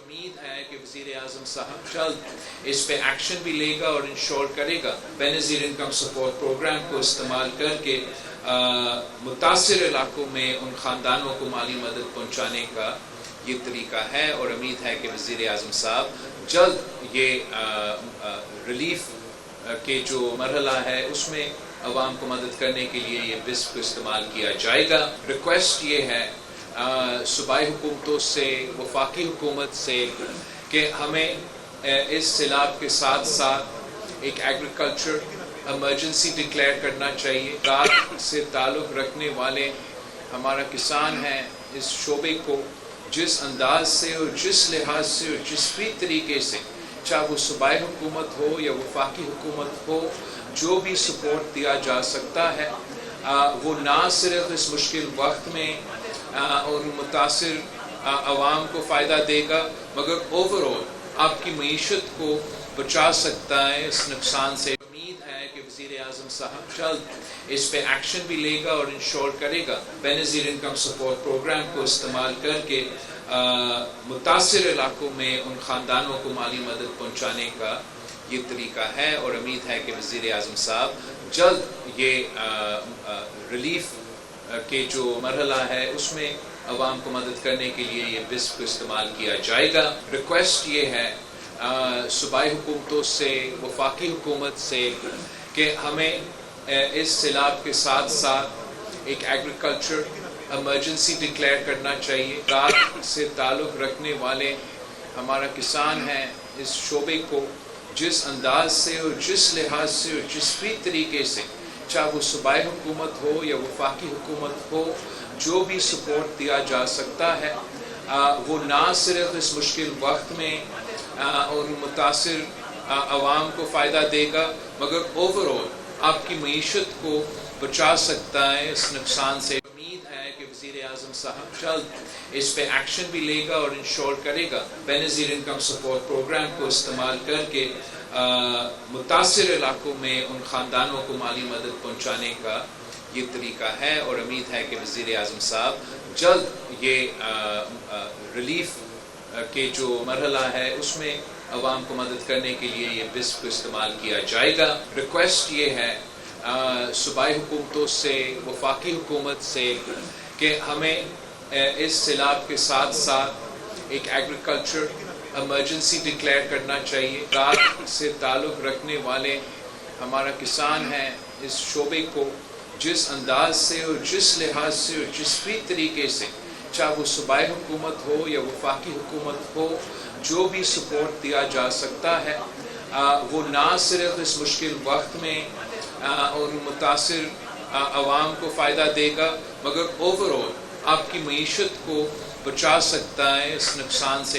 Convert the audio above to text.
امید ہے کہ وزیر اعظم صاحب جلد اس پہ ایکشن بھی لے گا اور انشور کرے گا بینظیر انکم سپورٹ پروگرام کو استعمال کر کے متاثر علاقوں میں ان خاندانوں کو مالی مدد پہنچانے کا یہ طریقہ ہے، اور امید ہے کہ وزیر اعظم صاحب جلد یہ ریلیف کے جو مرحلہ ہے اس میں عوام کو مدد کرنے کے لیے یہ بسپ کو استعمال کیا جائے گا۔ ریکویسٹ یہ ہے صوبائی حکومتوں سے، وفاقی حکومت سے، کہ ہمیں اس سیلاب کے ساتھ ساتھ ایک ایگریکلچر ایمرجنسی ڈکلیئر کرنا چاہیے۔ زراعت سے تعلق رکھنے والے ہمارا کسان ہیں، اس شعبے کو جس انداز سے اور جس لحاظ سے اور جس بھی طریقے سے، چاہے وہ صوبائی حکومت ہو یا وفاقی حکومت ہو، جو بھی سپورٹ دیا جا سکتا ہے وہ نہ صرف اس مشکل وقت میں اور متاثر عوام کو فائدہ دے گا، مگر اوورآل آپ کی معیشت کو بچا سکتا ہے اس نقصان سے۔ امید ہے کہ وزیر اعظم صاحب جلد اس پہ ایکشن بھی لے گا اور انشور کرے گا بینظیر انکم سپورٹ پروگرام کو استعمال کر کے متاثر علاقوں میں ان خاندانوں کو مالی مدد پہنچانے کا یہ طریقہ ہے، اور امید ہے کہ وزیر اعظم صاحب جلد یہ ریلیف کے جو مرحلہ ہے اس میں عوام کو مدد کرنے کے لیے یہ بسپ کو استعمال کیا جائے گا۔ ریکویسٹ یہ ہے صوبائی حکومتوں سے، وفاقی حکومت سے، کہ ہمیں اس سیلاب کے ساتھ ساتھ ایک ایگریکلچر ایمرجنسی ڈکلیئر کرنا چاہیے۔ زراعت سے تعلق رکھنے والے ہمارا کسان ہیں، اس شعبے کو جس انداز سے اور جس لحاظ سے اور جس بھی طریقے سے، چاہے وہ صوبائی حکومت ہو یا وفاقی حکومت ہو، جو بھی سپورٹ دیا جا سکتا ہے وہ نہ صرف اس مشکل وقت میں اور متاثر عوام کو فائدہ دے گا، مگر اوورآل آپ کی معیشت کو بچا سکتا ہے اس نقصان سے۔ امید ہے کہ وزیر اعظم صاحب جلد اس پہ ایکشن بھی لے گا اور انشور کرے گا بینظیر انکم سپورٹ پروگرام کو استعمال کر کے متاثر علاقوں میں ان خاندانوں کو مالی مدد پہنچانے کا یہ طریقہ ہے، اور امید ہے کہ وزیر اعظم صاحب جلد یہ ریلیف کے جو مرحلہ ہے اس میں عوام کو مدد کرنے کے لیے یہ بسپ کو استعمال کیا جائے گا۔ ریکویسٹ یہ ہے صوبائی حکومتوں سے، وفاقی حکومت سے، کہ ہمیں اس سیلاب کے ساتھ ساتھ ایک ایگریکلچر ایمرجنسی ڈکلیئر کرنا چاہیے۔ زراعت سے تعلق رکھنے والے ہمارا کسان ہیں، اس شعبے کو جس انداز سے اور جس لحاظ سے اور جس بھی طریقے سے، چاہے وہ صوبائی حکومت ہو یا وفاقی حکومت ہو، جو بھی سپورٹ دیا جا سکتا ہے وہ نہ صرف اس مشکل وقت میں اور متاثر عوام کو فائدہ دے گا، مگر اوورآل آپ کی معیشت کو بچا سکتا ہے اس نقصان سے۔